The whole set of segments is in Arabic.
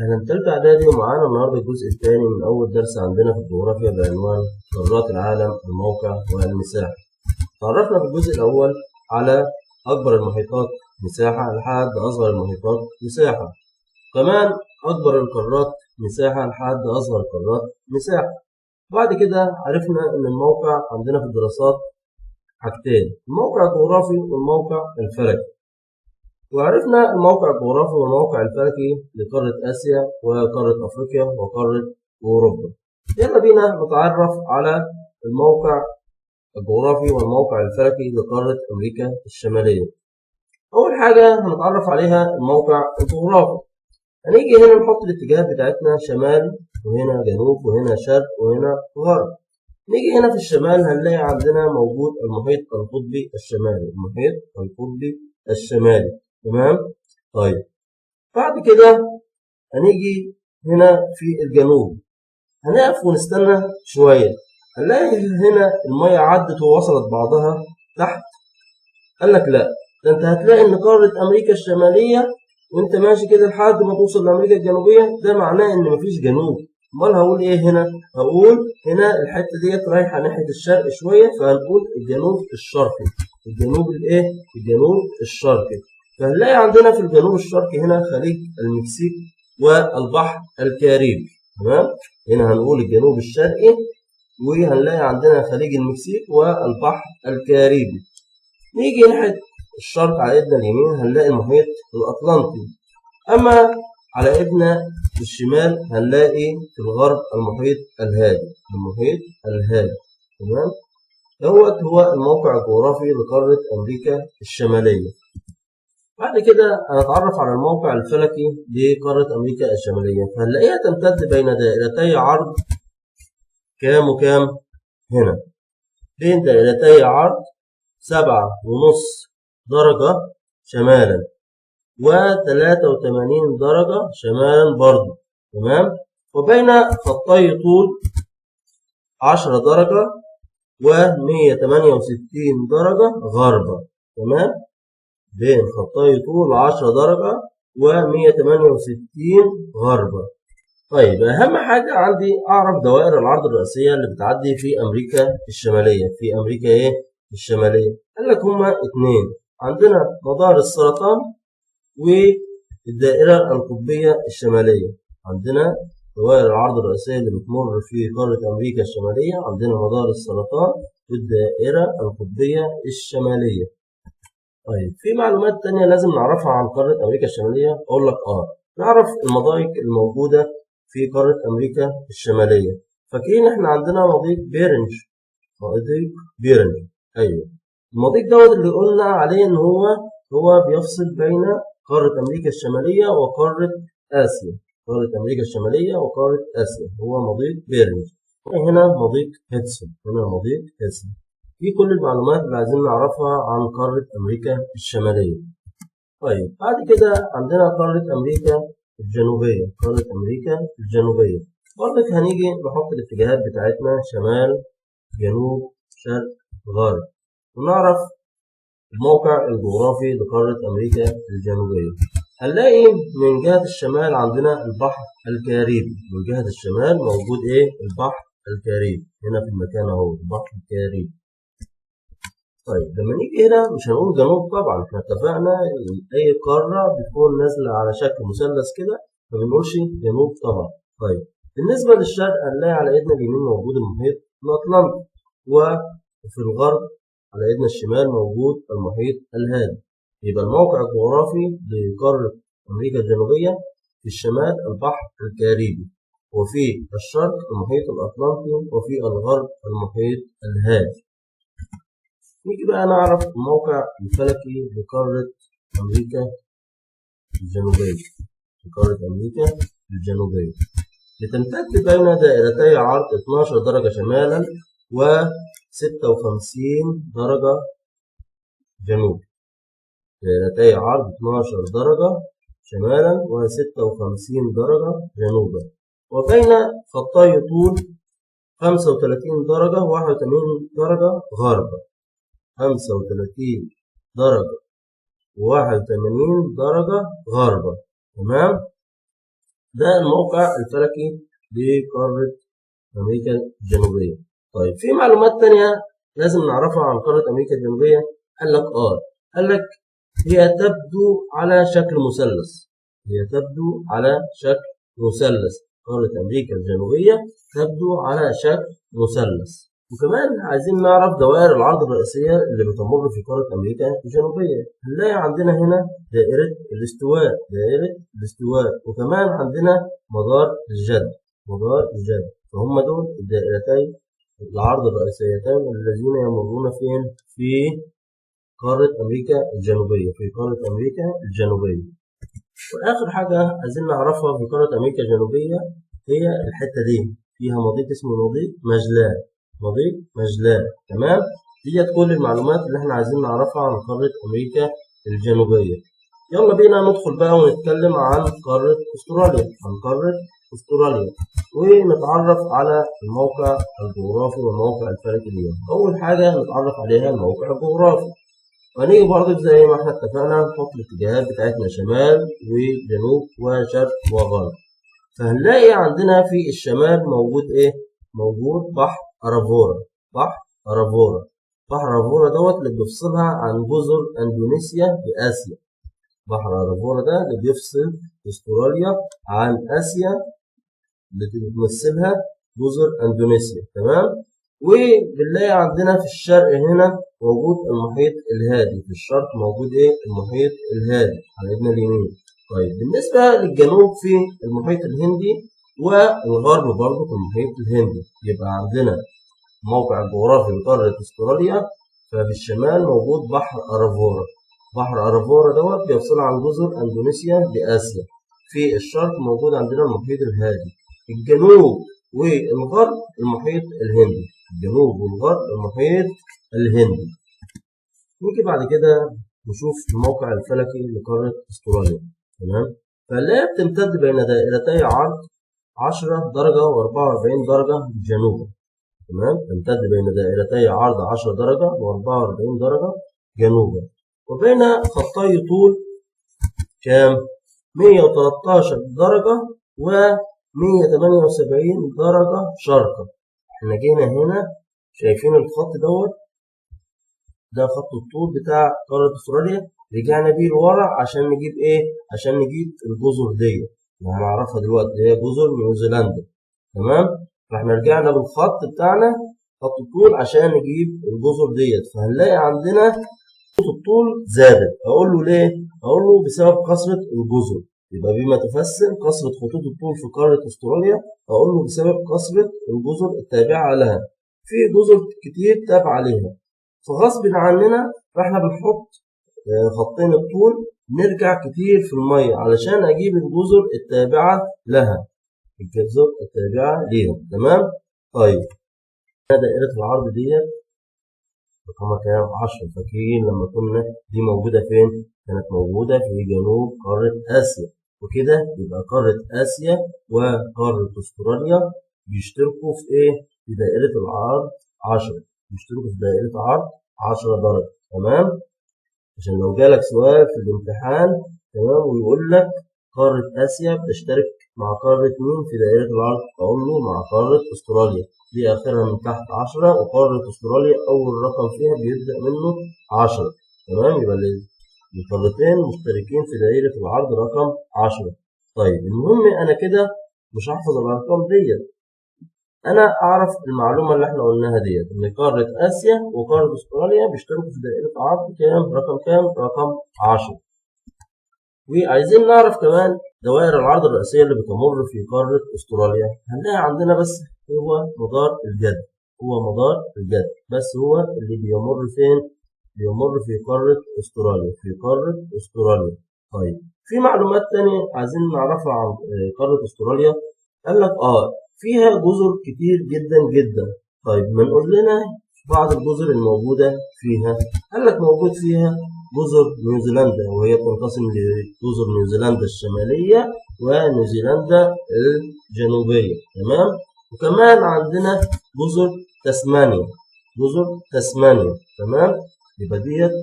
أهلا تالتة إعدادي، ومعانا النهاردة الجزء الثاني من أول درس عندنا في الجغرافيا بعنوان قارات العالم، الموقع والمساحة. تعرفنا في الجزء الأول على أكبر المحيطات مساحة لحد أصغر المحيطات مساحة، كمان أكبر القارات مساحة لحد أصغر القارات مساحة. بعد كده عرفنا إن الموقع عندنا في الدراسات حاجتين: الموقع الجغرافي والموقع الفلكي. وعرفنا الموقع الجغرافي والموقع الفلكي لقارة آسيا وقارة أفريقيا وقارة أوروبا. يلا بينا نتعرف على الموقع الجغرافي والموقع الفلكي لقارة أمريكا الشمالية. أول حاجة هنتعرف عليها الموقع الجغرافي. هنيجي هنا نحط الاتجاهات بتاعتنا: شمال، وهنا جنوب، وهنا شرق، وهنا غرب. نيجي هنا في الشمال هنلاقي عندنا موجود المحيط القطبي الشمالي، المحيط القطبي الشمالي. تمام؟ طيب، بعد كده هنيجي هنا في الجنوب، هنقف ونستنى شوية، هنلاقي هنا المية عدت ووصلت بعضها تحت. قال لك لا، ده انت هتلاقي ان قارة امريكا الشمالية وانت ماشي كده لحد ما توصل لامريكا الجنوبية، ده معناه ان مفيش جنوب. امال هقول ايه هنا؟ هقول هنا الحتة ديت رايحة ناحية الشرق شوية، فهنقول الجنوب الشرقي. الجنوب الايه؟ الجنوب الشرقي. فهنلاقي عندنا في الجنوب الشرقي هنا خليج المكسيك والبحر الكاريبي. تمام؟ هنا هنقول الجنوب الشرقي، وهنلاقي عندنا خليج المكسيك والبحر الكاريبي. نيجي ناحية الشرق على ايدنا اليمين هنلاقي المحيط الأطلنطي، أما على ايدنا الشمال هنلاقي في الغرب المحيط الهادي. المحيط الهادي. تمام؟ دوت هو الموقع الجغرافي لقارة أمريكا الشمالية. بعد كده هنتعرف على الموقع الفلكي لقارة أمريكا الشمالية، فهنلاقيها تمتد بين دائرتي عرض كام وكام؟ هنا بين دائرتي عرض 7.5 درجة شمالا و83 درجة شمالا برضو. تمام؟ وبين خطي طول 10 درجة و168 درجة غربا. تمام؟ بين خطي طول 10 درجة و168 غربا. طيب، أهم حاجة عندي أعرف دوائر العرض الرئيسية اللي بتعدي في أمريكا الشمالية. في أمريكا إيه؟ الشمالية. قال لك هما اتنين: عندنا مدار السرطان والدائرة القطبية الشمالية. عندنا دوائر العرض الرئيسية اللي بتمر في قارة أمريكا الشمالية، عندنا مدار السرطان والدائرة القطبية الشمالية. طيب، في معلومات تانية لازم نعرفها عن قارة أمريكا الشمالية. أقول لك نعرف المضايق الموجودة في قارة أمريكا الشمالية. فاكرين إحنا عندنا مضيق بيرنج؟ مضيق بيرنج، أيوه. المضيق دوت اللي قلنا عليه إن هو بيفصل بين قارة أمريكا الشمالية وقارة آسيا. قارة أمريكا الشمالية وقارة آسيا هو مضيق بيرنج. هنا مضيق هيدسون. هنا مضيق هيدسون. دي كل المعلومات اللي عايزين نعرفها عن قارة أمريكا الشمالية. طيب، بعد كده عندنا قارة أمريكا الجنوبية. قارة أمريكا الجنوبية برضك هنيجي نحط الاتجاهات بتاعتنا: شمال، جنوب، شرق، غرب، ونعرف الموقع الجغرافي لقارة أمريكا الجنوبية. هنلاقي من جهة الشمال عندنا البحر الكاريبي. من جهة الشمال موجود إيه؟ البحر الكاريبي. هنا في المكان أهو البحر الكاريبي. طيب، لما نيجي هنا مش هنقول جنوب طبعا، احنا اتفقنا ان اي قاره بتكون نازله على شكل مثلث كده، ما بنقولش جنوب طبعا. طيب، بالنسبه للشرق هنلاقي على ايدنا اليمين موجود المحيط الاطلنطي، وفي الغرب على ايدنا الشمال موجود المحيط الهادي. يبقى الموقع الجغرافي لقاره امريكا الجنوبيه: في الشمال البحر الكاريبي، وفي الشرق المحيط الاطلنطي، وفي الغرب المحيط الهادي. نيجي بقى نعرف الموقع الفلكي لقارة أمريكا الجنوبية. لقارة أمريكا الجنوبية بتمتد بين دائرتي عرض 12 درجة شمالا و56 درجة جنوب. دائرتي عرض 12 درجة شمالا و56 درجة جنوبا، وبين خطي طول 35 درجة و81 درجة غربا. 35 درجة و81 درجة غربا. تمام؟ ده الموقع الفلكي لقارة أمريكا الجنوبية. طيب في معلومات تانية لازم نعرفها عن قارة أمريكا الجنوبية. قال لك هي تبدو على شكل مثلث. هي تبدو على شكل مثلث. قارة أمريكا الجنوبية تبدو على شكل مثلث. وكمان عايزين نعرف دوائر العرض الرئيسية اللي بتمر في قارة أمريكا الجنوبية. هنلاقي عندنا هنا دائرة الاستواء، دائرة الاستواء، وكمان عندنا مدار الجد، مدار الجد. فهم دول الدائرتين العرض الرئيسيتين الذين يمرون فين؟ في قارة أمريكا الجنوبية، في قارة أمريكا الجنوبية. وآخر حاجة عايزين نعرفها في قارة أمريكا الجنوبية هي الحتة دي، فيها مضيق اسمه مضيق ماجلان، مضيق ماجلان. تمام؟ ديت كل المعلومات اللي احنا عايزين نعرفها عن قارة أمريكا الجنوبية. يلا بينا ندخل بقى ونتكلم عن قارة أستراليا، عن قارة أستراليا، ونتعرف على الموقع الجغرافي والموقع الفلكي ليها. أول حاجة نتعرف عليها الموقع الجغرافي. هنيجي برضه زي ما احنا اتفقنا نحط الاتجاهات بتاعتنا شمال وجنوب وشرق وغرب. فهنلاقي عندنا في الشمال موجود ايه؟ موجود بحر أرافورا، بحر أرافورا. بحر أرافورا دوت اللي بيفصلها عن جزر أندونيسيا بآسيا. بحر أرافورا ده اللي بيفصل أستراليا عن آسيا اللي بتمثلها جزر أندونيسيا. تمام؟ وبنلاقي عندنا في الشرق هنا موجود المحيط الهادي. في الشرق موجود ايه؟ المحيط الهادي على ايدنا اليمين. طيب بالنسبة للجنوب في المحيط الهندي، والغرب برضه في المحيط الهندي. يبقى عندنا موقع الجغرافي لقارة استراليا. ففي الشمال موجود بحر أرافورا. بحر أرافورا دوت بيفصل عن جزر أندونيسيا بآسيا. في الشرق موجود عندنا المحيط الهادي. الجنوب والغرب المحيط الهندي. الجنوب والغرب المحيط الهندي. نيجي بعد كده نشوف الموقع الفلكي لقارة استراليا. تمام؟ فاللي بتمتد بين دائرتي عرض 10 درجة و44 درجة جنوبا. تمام؟ تمتد بين دائرتي عرض 10 درجة و44 درجة جنوبا. وبين خطي طول كام؟ 113 درجة و 178 درجة شرقا. احنا جينا هنا شايفين الخط دوت، ده خط الطول بتاع قارة استراليا. رجعنا بيه لورا عشان نجيب ايه؟ عشان نجيب الجزر دي اللي هنعرفها دلوقتي اللي هي جزر نيوزيلندا. تمام؟ فاحنا رجعنا بالخط بتاعنا خط الطول عشان نجيب الجزر ديت. فهنلاقي عندنا خطوط الطول زادت. اقول له ليه؟ اقول له بسبب كثرة الجزر. يبقى بما تفسر كثرة خطوط الطول في قارة استراليا، اقول له بسبب كثرة الجزر التابعة لها. في جزر كتير تابعة ليها. فغصب عننا فاحنا بنحط خطين الطول نرجع كتير في المية علشان اجيب الجزر التابعة لها، الجزر التابعة ليها. تمام؟ طيب دائرة العرض ديت رقمها كام؟ 10. فاكرين لما كنا دي موجودة فين؟ كانت موجودة في جنوب قارة آسيا. وكده يبقى قارة آسيا وقارة استراليا بيشتركوا في ايه؟ في دائرة العرض 10. بيشتركوا في دائرة عرض 10 درجة. تمام؟ عشان لو جالك سؤال في الامتحان تمام ويقول لك قارة آسيا بتشترك مع قارة مين في دائرة العرض؟ أقول له مع قارة استراليا. دي آخرها من تحت 10، وقارة استراليا أول رقم فيها بيبدأ منه 10. تمام؟ يبقى القارتين مشتركين في دائرة العرض رقم 10. طيب المهم أنا كده مش هحفظ الأرقام ديت. أنا أعرف المعلومة اللي إحنا قلناها ديت إن قارة آسيا وقارة استراليا بيشتركوا في دائرة عرض كام؟ رقم كام؟ رقم 10. وعايزين نعرف كمان دوائر العرض الرئيسية اللي بتمر في قارة استراليا. هنلاقي عندنا بس هو مدار الجد، هو مدار الجد بس هو اللي بيمر فين؟ بيمر في قارة استراليا، في قارة استراليا. طيب في معلومات تانية عايزين نعرفها عن قارة استراليا. قال لك فيها جزر كتير جدا جدا. طيب ما نقول لنا بعض الجزر الموجودة فيها. قال لك موجود فيها جزر نيوزيلندا، وهي تنقسم لجزر نيوزيلندا الشمالية ونيوزيلندا الجنوبية. تمام؟ وكمان عندنا جزر تسمانيا، جزر تسمانيا. تمام؟ يبقى ديت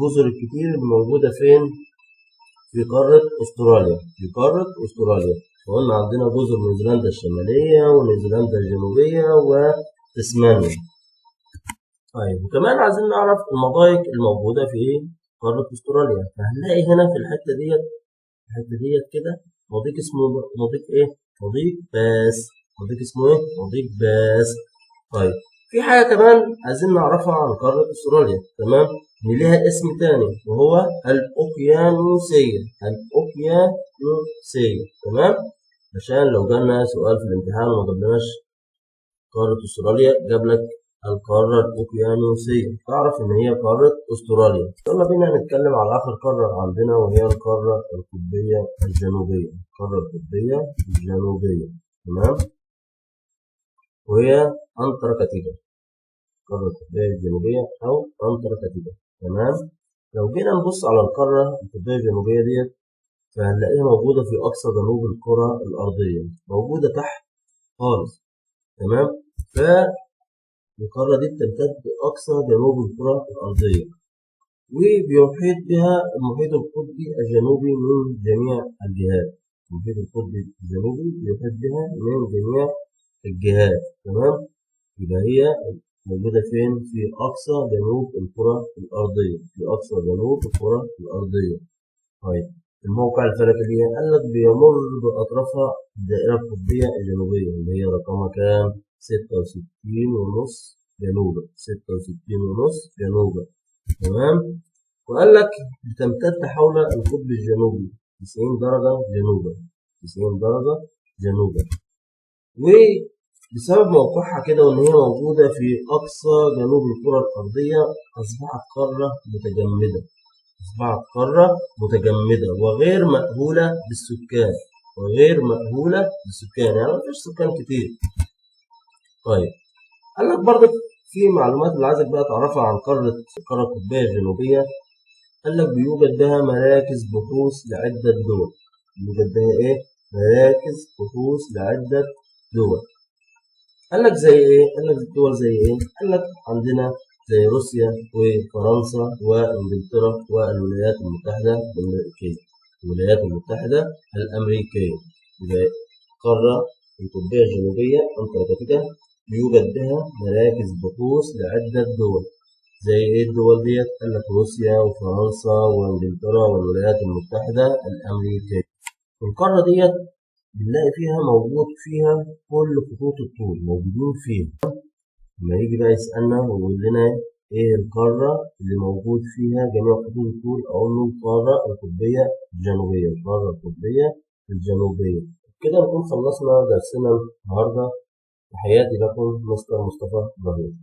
جزر الكتير الموجودة فين؟ في قارة استراليا، في قارة استراليا. وقلنا عندنا جزر نيوزيلندا الشمالية ونيوزيلندا الجنوبية وتسمانيا. طيب وكمان عايزين نعرف المضايق الموجودة في قارة أستراليا. فهنلاقي هنا في الحتة ديت كده مضيق اسمه مضيق إيه؟ مضيق باس. مضيق اسمه إيه؟ مضيق باس. طيب في حاجة كمان عايزين نعرفها عن قارة أستراليا، تمام؟ إن ليها اسم تاني وهو الأوقيانوسية. الأوقيانوسية، تمام؟ عشان لو جالنا سؤال في الامتحان وما جابلناش قارة أستراليا جاب لك القارة الأوقيانوسية، تعرف إن هي قارة أستراليا. يلا بينا نتكلم على آخر قارة عندنا وهي القارة القطبية الجنوبية. القارة القطبية الجنوبية، تمام؟ وهي أنتاركتيكا. القارة القطبية الجنوبية أو أنتاركتيكا، تمام؟ لو جينا نبص على القارة القطبية الجنوبية ديت فهنلاقيها موجودة في أقصى جنوب الكرة الأرضية، موجودة تحت خالص، تمام؟ فالقارة دي بتمتد أقصى جنوب الكرة الأرضية، وبيحيط بها المحيط القطبي الجنوبي من جميع الجهات. المحيط القطبي الجنوبي بيحيط بها من جميع الجهات، تمام؟ يبقى هي موجودة فين؟ في أقصى جنوب الكرة الأرضية، في أقصى جنوب الكرة الأرضية. طيب الموقع الفلكي ليها قال لك بيمر بأطرافها الدائرة القطبية الجنوبية اللي هي رقمها كام؟ 66.5 جنوبا. 66.5 جنوبا، تمام؟ وقال لك بتمتد حول القطب الجنوبي 90 درجة جنوبا. 90 درجة جنوبا. وبسبب موقعها كده وإن هي موجودة في أقصى جنوب الكرة الأرضية أصبحت قارة متجمدة. أصبحت قارة متجمدة وغير مأهولة بالسكان. وغير مأهولة بالسكان، يعني مفيش سكان كتير. طيب قال لك برضه في معلومات اللي عايزك بقى تعرفها عن القارة القطبية الجنوبية. قال لك بيوجد بها مراكز بحوث لعدة دول. يوجد بها إيه؟ مراكز بحوث لعدة دول. قال لك زي إيه؟ قال لك دول زي إيه؟ قال لك عندنا زي روسيا وفرنسا وإنجلترا والولايات المتحدة الأمريكية. الولايات المتحدة الأمريكية. يبقى القارة القطبية الجنوبية أنتاركتيكا يوجد بها مراكز بحوث لعدة دول. زي ايه الدول ديت؟ قال لك روسيا وفرنسا وانجلترا والولايات المتحدة الأمريكية. القارة ديت بنلاقي فيها موجود فيها كل خطوط الطول موجودين فيها. لما يجي بقى يسألنا ويقول لنا ايه القارة اللي موجود فيها جميع خطوط الطول، أقول له القارة القطبية الجنوبية. القارة القطبية الجنوبية. كده نكون خلصنا درسنا النهارده. تحياتي لكم مستر مصطفى إبراهيم.